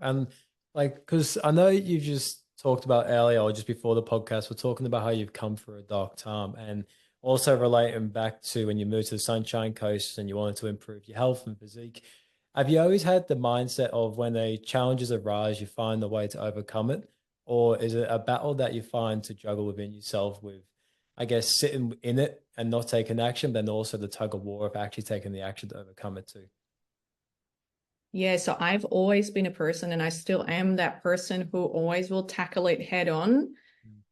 And like, because I know you've just talked about earlier or just before the podcast, we're talking about how you've come through a dark time and also relating back to when you moved to the Sunshine Coast and you wanted to improve your health and physique. Have you always had the mindset of when a challenges arise, you find the way to overcome it? Or is it a battle that you find to juggle within yourself with, I guess, sitting in it and not taking action, but then also the tug of war of actually taking the action to overcome it too? Yeah, so I've always been a person, and I still am that person who always will tackle it head on,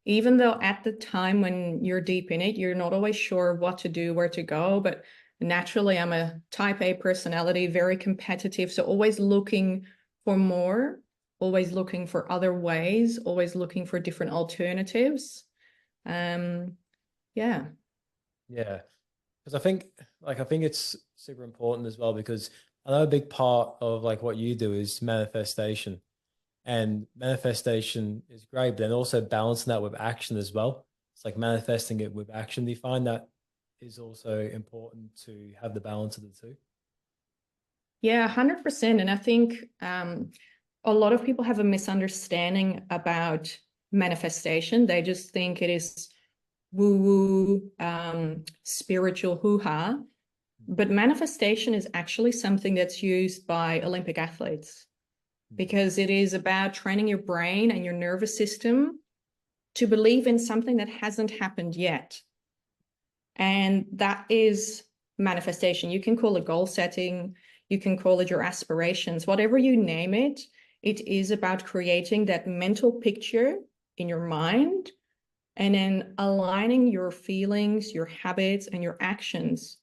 even though at the time when you're deep in it, you're not always sure what to do, where to go. But naturally, I'm a type A personality, very competitive. So always looking for more, always looking for other ways, always looking for different alternatives. Um, yeah. Yeah. Because I think it's super important as well because I know a big part of like what you do is manifestation. And manifestation is great, but then also balancing that with action as well. It's like manifesting it with action. Do you find that is also important to have the balance of the two? Yeah, 100%. And I think a lot of people have a misunderstanding about manifestation. They just think it is woo-woo, spiritual hoo-ha. But manifestation is actually something that's used by Olympic athletes because it is about training your brain and your nervous system to believe in something that hasn't happened yet. And that is manifestation. You can call it goal setting, you can call it your aspirations, whatever you name it. It is about creating that mental picture in your mind and then aligning your feelings, your habits, and your actions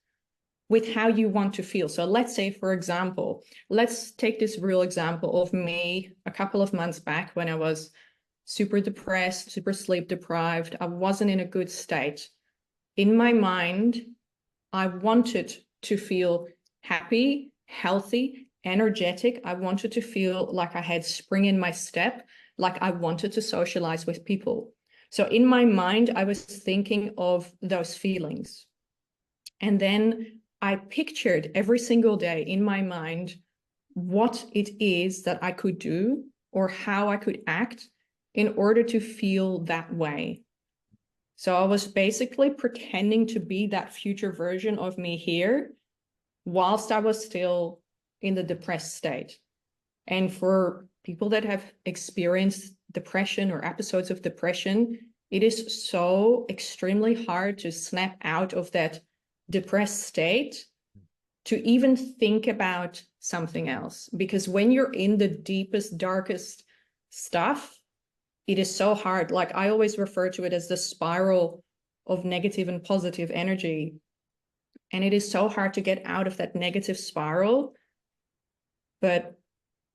with how you want to feel. So let's say, for example, let's take this real example of me a couple of months back when I was super depressed, super sleep deprived. I wasn't in a good state. In my mind, I wanted to feel happy, healthy, energetic. I wanted to feel like I had spring in my step, like I wanted to socialize with people. So in my mind, I was thinking of those feelings. And then I pictured every single day in my mind what it is that I could do or how I could act in order to feel that way. So I was basically pretending to be that future version of me here whilst I was still in the depressed state. And for people that have experienced depression or episodes of depression, it is so extremely hard to snap out of that depressed state to even think about something else. Because when you're in the deepest, darkest stuff, it is so hard. Like I always refer to it as the spiral of negative and positive energy. And it is so hard to get out of that negative spiral. But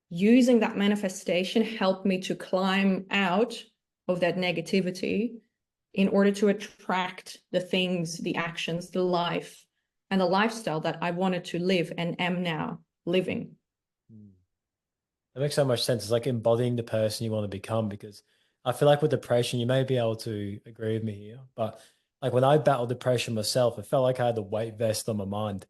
using that manifestation helped me to climb out of that negativity in order to attract the things, the actions, the life, and the lifestyle that I wanted to live and am now living. Mm. That makes so much sense. It's like embodying the person you want to become because I feel like with depression, you may be able to agree with me here, but like when I battled depression myself, it felt like I had the weight vest on my mind.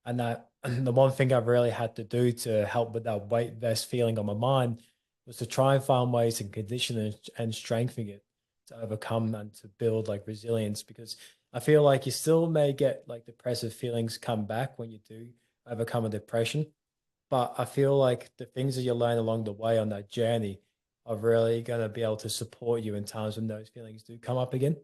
And that and the one thing I've really had to do to help with that weight vest feeling on my mind was to try and find ways to condition and strengthen it to overcome and to build like resilience because I feel like you still may get like depressive feelings come back when you do overcome a depression. But I feel like the things that you learn along the way on that journey are really going to be able to support you in times when those feelings do come up again.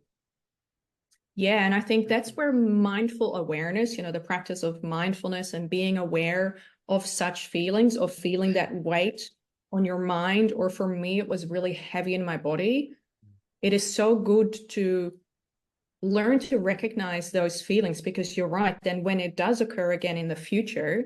Yeah, and I think that's where mindful awareness, the practice of mindfulness and being aware of such feelings, of feeling that weight on your mind, or for me, it was really heavy in my body. It is so good to learn to recognize those feelings because you're right. Then when it does occur again in the future,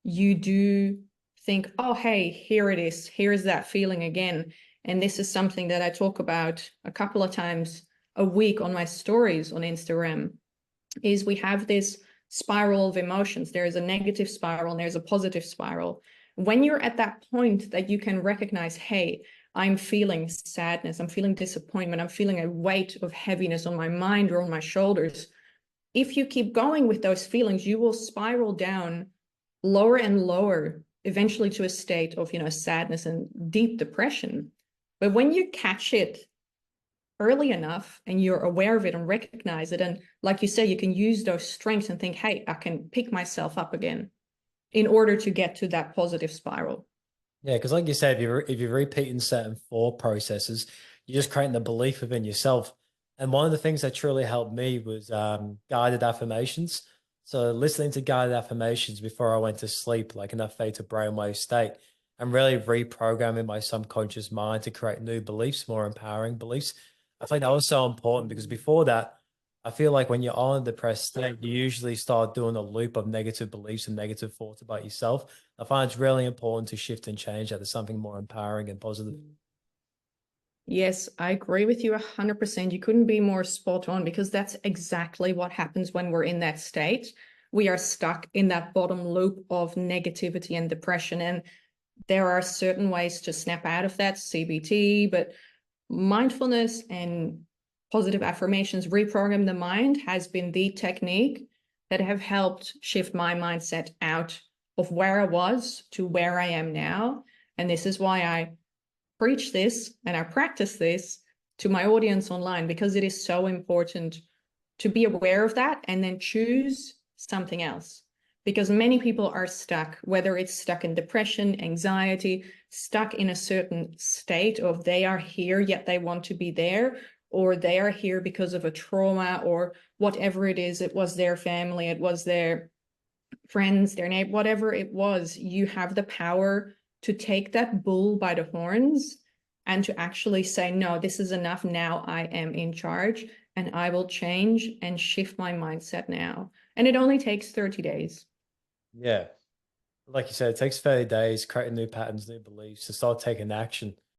you do think, oh, hey, here it is. Here is that feeling again. And this is something that I talk about a couple of times a week on my stories on Instagram, is we have this spiral of emotions. There is a negative spiral and there's a positive spiral. When you're at that point that you can recognize, hey, I'm feeling sadness, I'm feeling disappointment, I'm feeling a weight of heaviness on my mind or on my shoulders. If you keep going with those feelings, you will spiral down lower and lower, eventually to a state of, sadness and deep depression. But when you catch it early enough and you're aware of it and recognize it, and like you say, you can use those strengths and think, hey, I can pick myself up again in order to get to that positive spiral. Yeah, because like you said, if you're repeating certain thought processes, you're just creating the belief within yourself. And one of the things that truly helped me was guided affirmations. So listening to guided affirmations before I went to sleep, like in that theta brainwave state, and really reprogramming my subconscious mind to create new beliefs, more empowering beliefs. I think that was so important because before that, I feel like when you're on a depressed state, you usually start doing a loop of negative beliefs and negative thoughts about yourself. I find it's really important to shift and change that to something more empowering and positive. Yes, I agree with you 100%. You couldn't be more spot on, because that's exactly what happens when we're in that state. We are stuck in that bottom loop of negativity and depression. And there are certain ways to snap out of that, CBT, but mindfulness and positive affirmations, reprogram the mind, has been the technique that have helped shift my mindset out of where I was to where I am now. And this is why I preach this and I practice this to my audience online, because it is so important to be aware of that and then choose something else. Because many people are stuck, whether it's stuck in depression, anxiety, stuck in a certain state of they are here, yet they want to be there, or they are here because of a trauma or whatever it is. It was their family, it was their friends, their neighbor, whatever it was. You have the power to take that bull by the horns and to actually say, no, this is enough. Now I am in charge and I will change and shift my mindset now. And it only takes 30 days. Yeah. Like you said, it takes 30 days, creating new patterns, new beliefs to start taking action.